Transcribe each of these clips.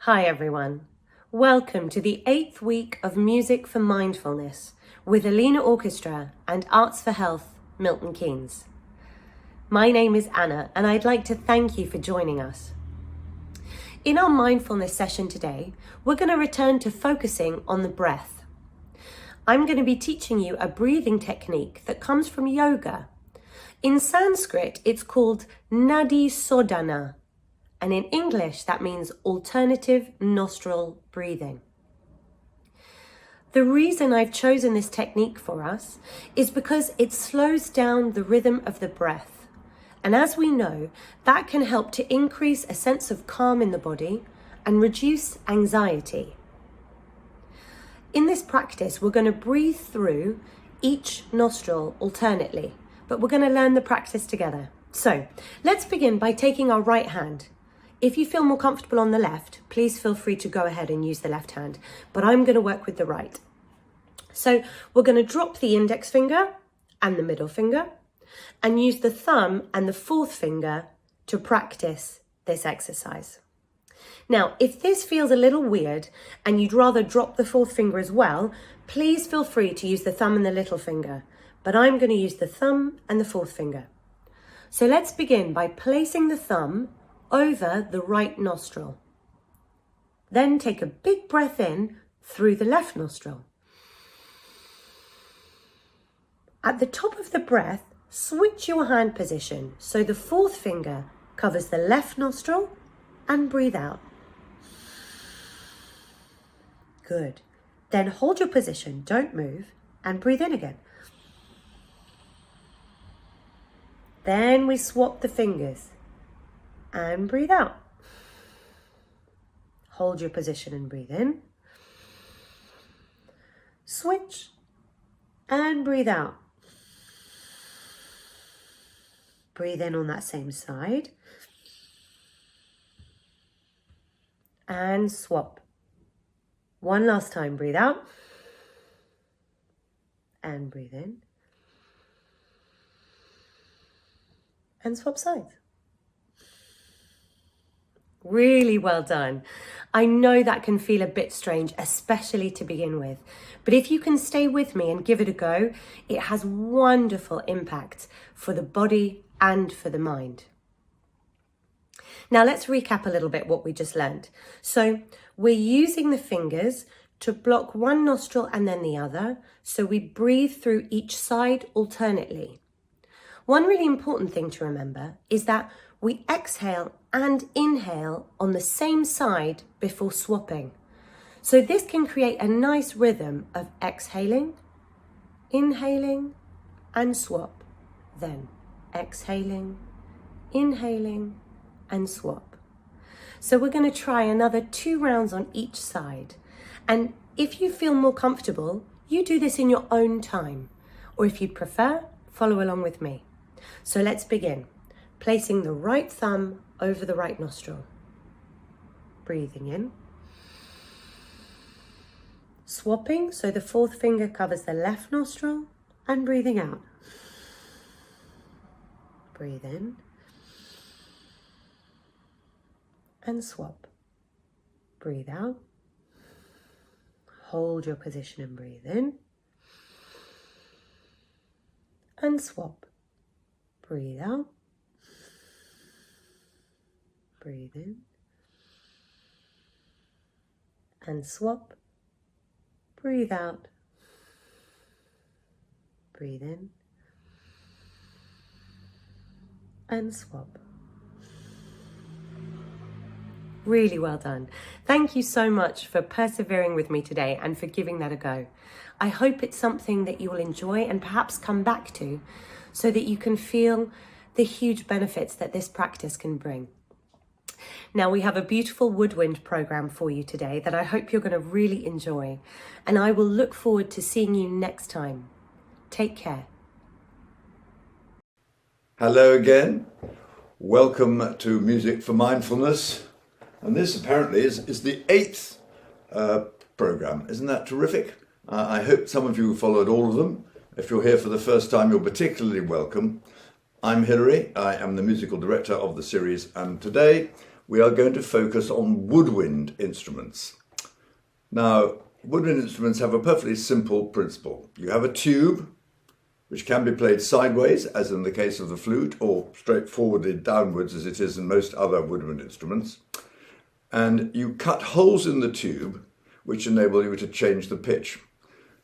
Hi everyone, welcome to the 8th week of Music for Mindfulness with Alina Orchestra and Arts for Health, Milton Keynes. My name is Anna and I'd like to thank you for joining us. In our mindfulness session today, we're going to return to focusing on the breath. I'm going to be teaching you a breathing technique that comes from yoga. In Sanskrit, it's called Nadi Sodhana. And in English, that means alternative nostril breathing. The reason I've chosen this technique for us is because it slows down the rhythm of the breath. And as we know, that can help to increase a sense of calm in the body and reduce anxiety. In this practice, we're going to breathe through each nostril alternately, but we're going to learn the practice together. So let's begin by taking our right hand. If you feel more comfortable on the left, please feel free to go ahead and use the left hand, but I'm going to work with the right. So we're going to drop the index finger and the middle finger and use the thumb and the fourth finger to practice this exercise. Now, if this feels a little weird and you'd rather drop the fourth finger as well, please feel free to use the thumb and the little finger, but I'm going to use the thumb and the fourth finger. So let's begin by placing the thumb over the right nostril. Then take a big breath in through the left nostril. At the top of the breath, switch your hand position so the fourth finger covers the left nostril and breathe out. Good. Then hold your position, don't move, and breathe in again. Then we swap the fingers. And breathe out. Hold your position and breathe in. Switch and breathe out. Breathe in on that same side. And swap. One last time, breathe out. And breathe in. And swap sides. Really well done. I know that can feel a bit strange, especially to begin with, but if you can stay with me and give it a go, it has wonderful impacts for the body and for the mind. Now let's recap a little bit what we just learned. So we're using the fingers to block one nostril and then the other, so we breathe through each side alternately. One really important thing to remember is that we exhale and inhale on the same side before swapping. So this can create a nice rhythm of exhaling, inhaling, and swap. Then exhaling, inhaling, and swap. So we're going to try another 2 rounds on each side. And if you feel more comfortable, you do this in your own time. Or if you'd prefer, follow along with me. So let's begin. Placing the right thumb over the right nostril. Breathing in. Swapping, so the fourth finger covers the left nostril, and breathing out. Breathe in. And swap. Breathe out. Hold your position and breathe in. And swap. Breathe out. Breathe in and swap. Breathe out. Breathe in and swap. Really well done. Thank you so much for persevering with me today and for giving that a go. I hope it's something that you will enjoy and perhaps come back to so that you can feel the huge benefits that this practice can bring. Now we have a beautiful woodwind program for you today that I hope you're going to really enjoy, and I will look forward to seeing you next time. Take care. Hello again. Welcome to Music for Mindfulness. And this apparently is the 8th program. Isn't that terrific? I hope some of you followed all of them. If you're here for the first time, you're particularly welcome. I'm Hilary. I am the musical director of the series, and today we are going to focus on woodwind instruments. Now, woodwind instruments have a perfectly simple principle. You have a tube, which can be played sideways, as in the case of the flute, or straightforwardly downwards, as it is in most other woodwind instruments. And you cut holes in the tube, which enable you to change the pitch.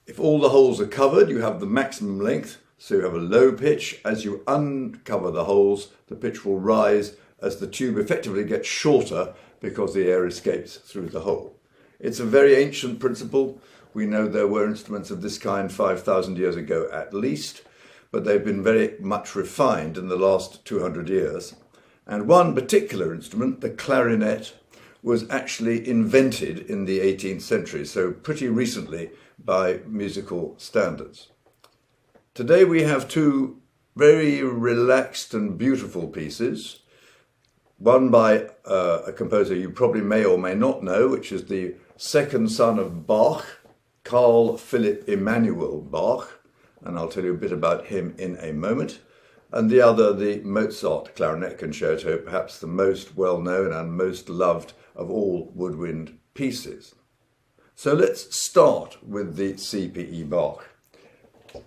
If all the holes are covered, you have the maximum length, so you have a low pitch. As you uncover the holes, the pitch will rise as the tube effectively gets shorter because the air escapes through the hole. It's a very ancient principle. We know there were instruments of this kind 5,000 years ago at least, but they've been very much refined in the last 200 years. And one particular instrument, the clarinet, was actually invented in the 18th century, so pretty recently by musical standards. Today we have two very relaxed and beautiful pieces, one by a composer you probably may or may not know, which is the second son of Bach, Carl Philipp Emanuel Bach, and I'll tell you a bit about him in a moment, and the other, the Mozart Clarinet Concerto, perhaps the most well-known and most loved of all woodwind pieces. So let's start with the CPE Bach.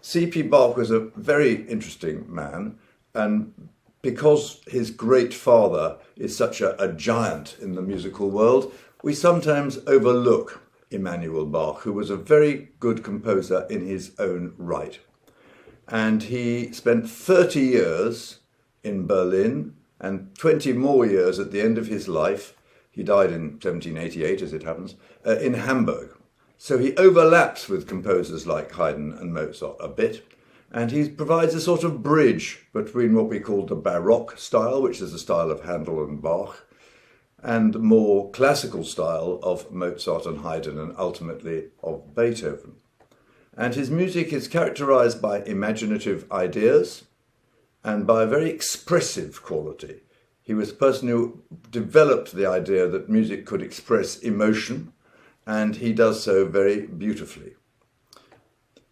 CPE Bach was a very interesting man, and because his great father is such a giant in the musical world, we sometimes overlook Emanuel Bach, who was a very good composer in his own right. And he spent 30 years in Berlin and 20 more years at the end of his life, he died in 1788 as it happens, in Hamburg. So he overlaps with composers like Haydn and Mozart a bit, and he provides a sort of bridge between what we call the Baroque style, which is the style of Handel and Bach, and the more classical style of Mozart and Haydn, and ultimately of Beethoven. And his music is characterized by imaginative ideas and by a very expressive quality. He was the person who developed the idea that music could express emotion, and he does so very beautifully.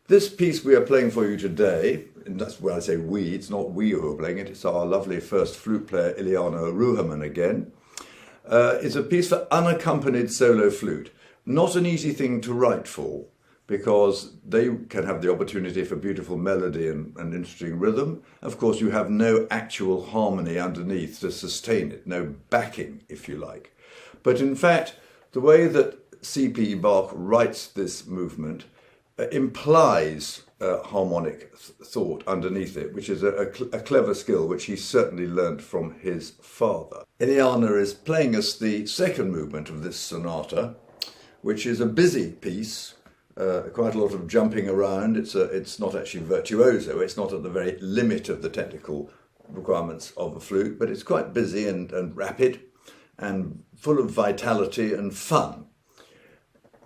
This piece we are playing for you today, and that's where I say we, it's not we who are playing it, it's our lovely first flute player, Iliana Ruherman again, is a piece for unaccompanied solo flute. Not an easy thing to write for, because they can have the opportunity for beautiful melody and interesting rhythm. Of course, you have no actual harmony underneath to sustain it, no backing, if you like. But in fact, the way that CPE Bach writes this movement implies harmonic thought underneath it, which is a clever skill which he certainly learnt from his father. Iliana is playing us the second movement of this sonata, which is a busy piece, quite a lot of jumping around. It's not actually virtuoso, it's not at the very limit of the technical requirements of a flute, but it's quite busy and rapid and full of vitality and fun.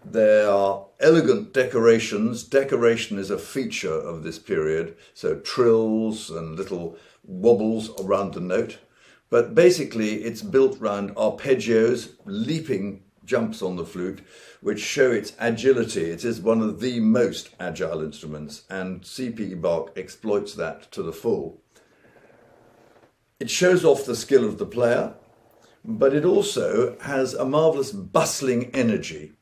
There are elegant decorations. Decoration is a feature of this period, so trills and little wobbles around the note. But basically it's built around arpeggios, leaping jumps on the flute, which show its agility. It is one of the most agile instruments, and CPE Bach exploits that to the full. It shows off the skill of the player, but it also has a marvellous bustling energy.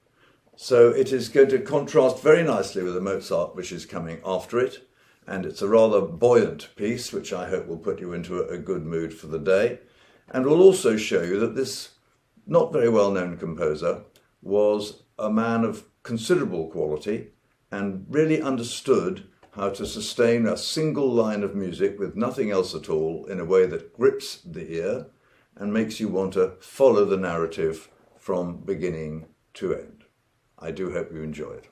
So it is going to contrast very nicely with the Mozart, which is coming after it. And it's a rather buoyant piece, which I hope will put you into a good mood for the day. And will also show you that this not very well-known composer was a man of considerable quality and really understood how to sustain a single line of music with nothing else at all in a way that grips the ear and makes you want to follow the narrative from beginning to end. I do hope you enjoy it.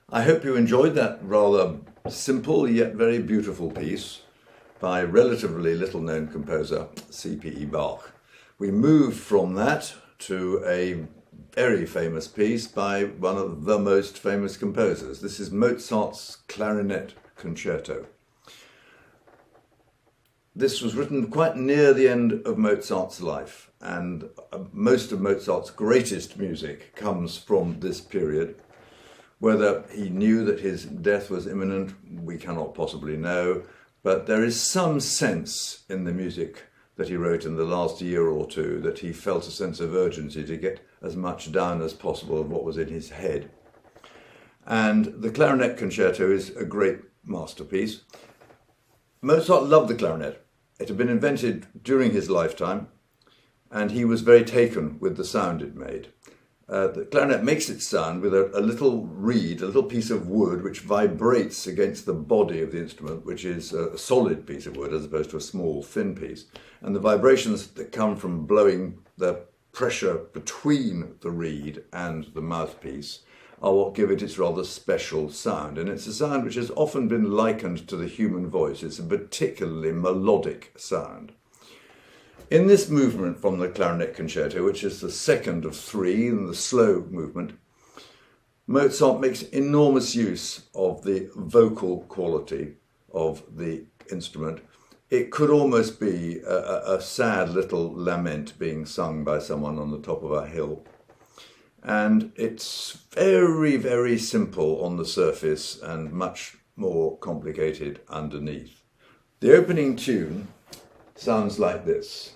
I hope you enjoyed that rather simple yet very beautiful piece by relatively little known composer CPE Bach. We moved from that to a very famous piece by one of the most famous composers. This is Mozart's Clarinet Concerto. This was written quite near the end of Mozart's life, and most of Mozart's greatest music comes from this period. Whether he knew that his death was imminent, we cannot possibly know, but there is some sense in the music that he wrote in the last year or two that he felt a sense of urgency to get as much down as possible of what was in his head. And the Clarinet Concerto is a great masterpiece. Mozart loved the clarinet. It had been invented during his lifetime, and he was very taken with the sound it made. The clarinet makes its sound with a little reed, a little piece of wood, which vibrates against the body of the instrument, which is a solid piece of wood as opposed to a small, thin piece. And the vibrations that come from blowing the pressure between the reed and the mouthpiece are what give it its rather special sound. And it's a sound which has often been likened to the human voice. It's a particularly melodic sound. In this movement from the Clarinet Concerto, which is the second of three in the slow movement, Mozart makes enormous use of the vocal quality of the instrument. It could almost be a sad little lament being sung by someone on the top of a hill. And it's very, very simple on the surface and much more complicated underneath. The opening tune sounds like this.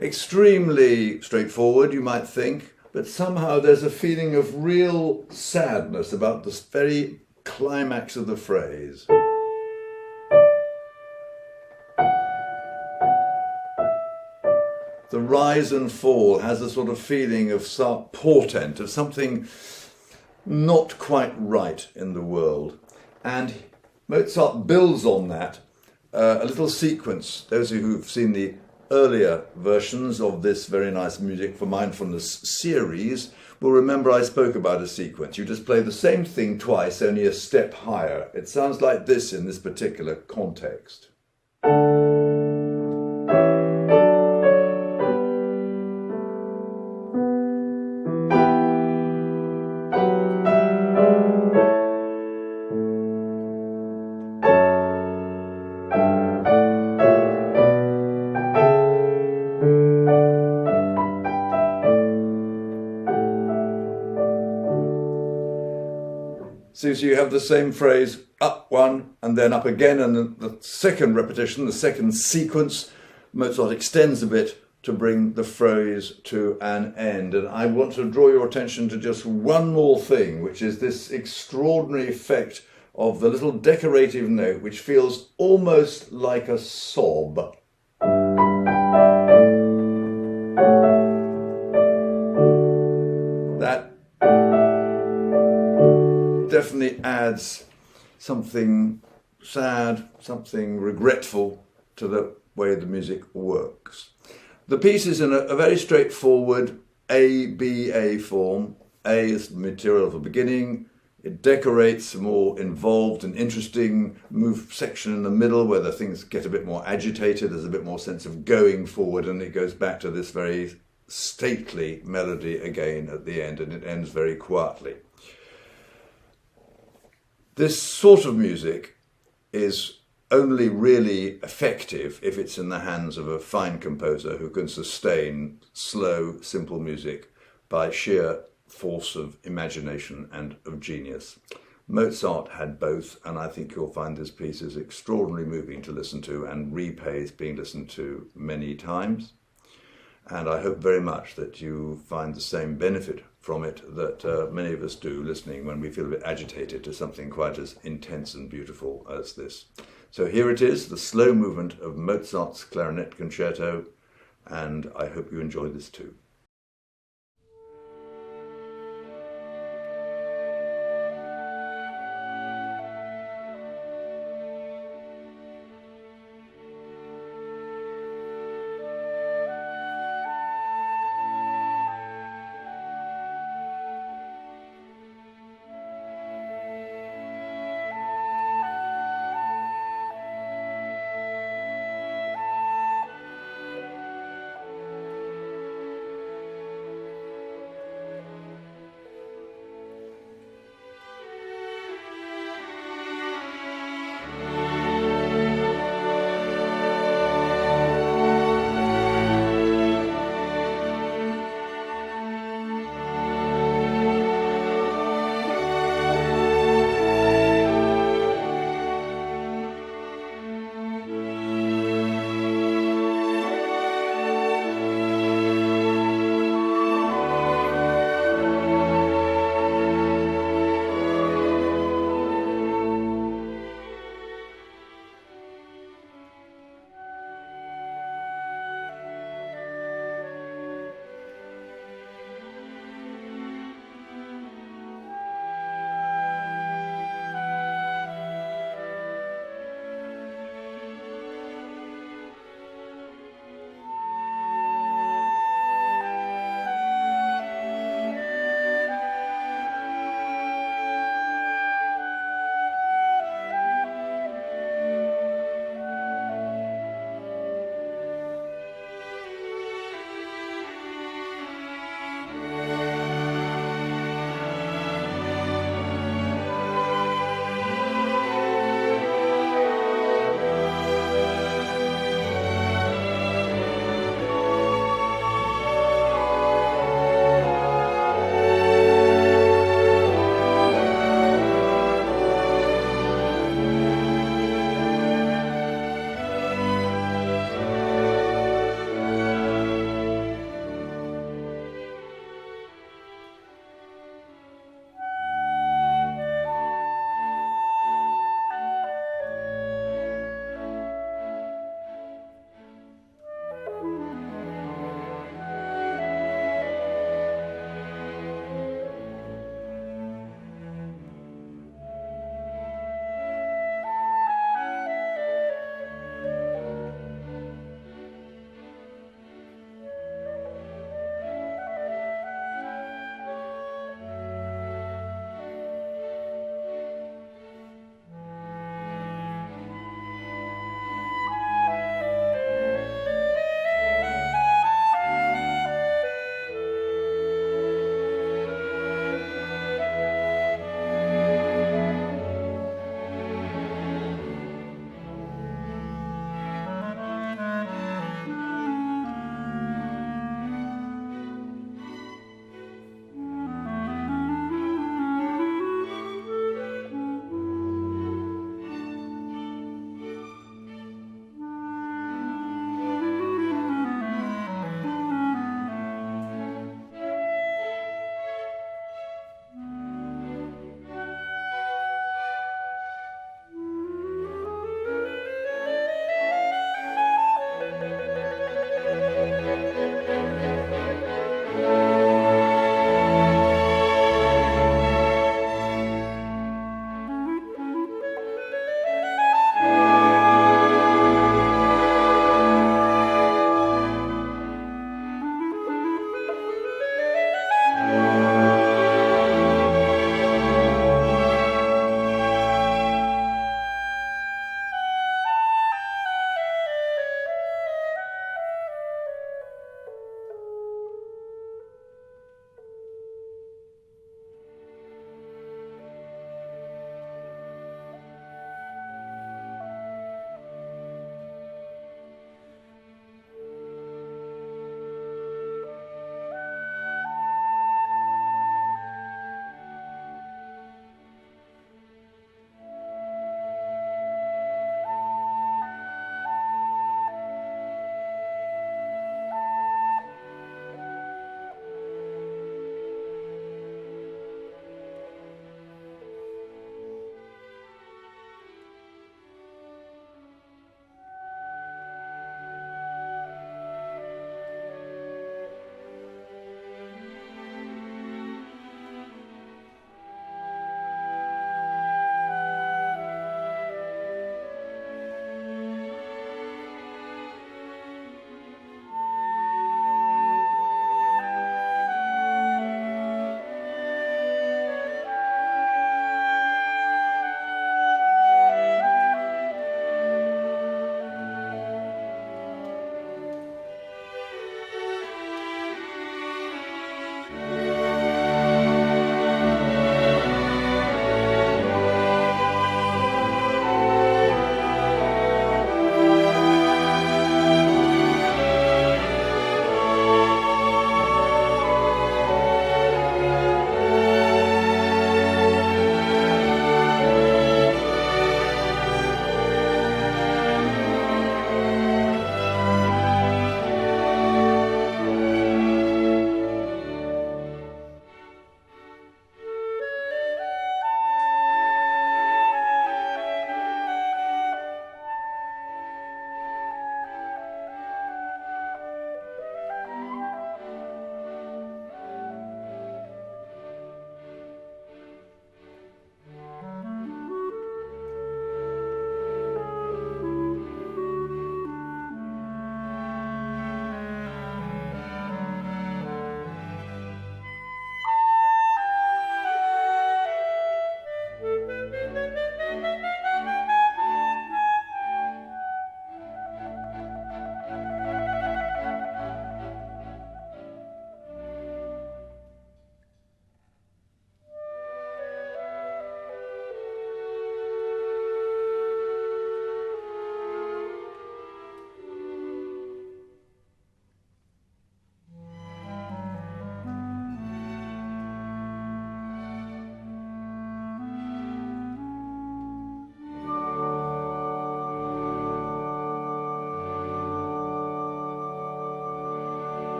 Extremely straightforward, you might think, but somehow there's a feeling of real sadness about this very climax of the phrase. The rise and fall has a sort of feeling of portent, of something not quite right in the world. And Mozart builds on that a little sequence. Those of you who've seen the earlier versions of this very nice Music for Mindfulness series will remember I spoke about a sequence. You just play the same thing twice, only a step higher. It sounds like this in this particular context. So you have the same phrase, up one and then up again, and the second repetition, the second sequence, Mozart extends a bit to bring the phrase to an end. And I want to draw your attention to just one more thing, which is this extraordinary effect of the little decorative note, which feels almost like a sob. That definitely adds something sad, something regretful to the way the music works. The piece is in a very straightforward ABA form. A is the material for beginning. It decorates a more involved and interesting section in the middle where the things get a bit more agitated. There's a bit more sense of going forward, and it goes back to this very stately melody again at the end, and it ends very quietly. This sort of music is only really effective if it's in the hands of a fine composer who can sustain slow, simple music by sheer force of imagination and of genius. Mozart had both, and I think you'll find this piece is extraordinarily moving to listen to and repays being listened to many times. And I hope very much that you find the same benefit from it that many of us do listening when we feel a bit agitated to something quite as intense and beautiful as this. So here it is, the slow movement of Mozart's Clarinet Concerto, and I hope you enjoy this too.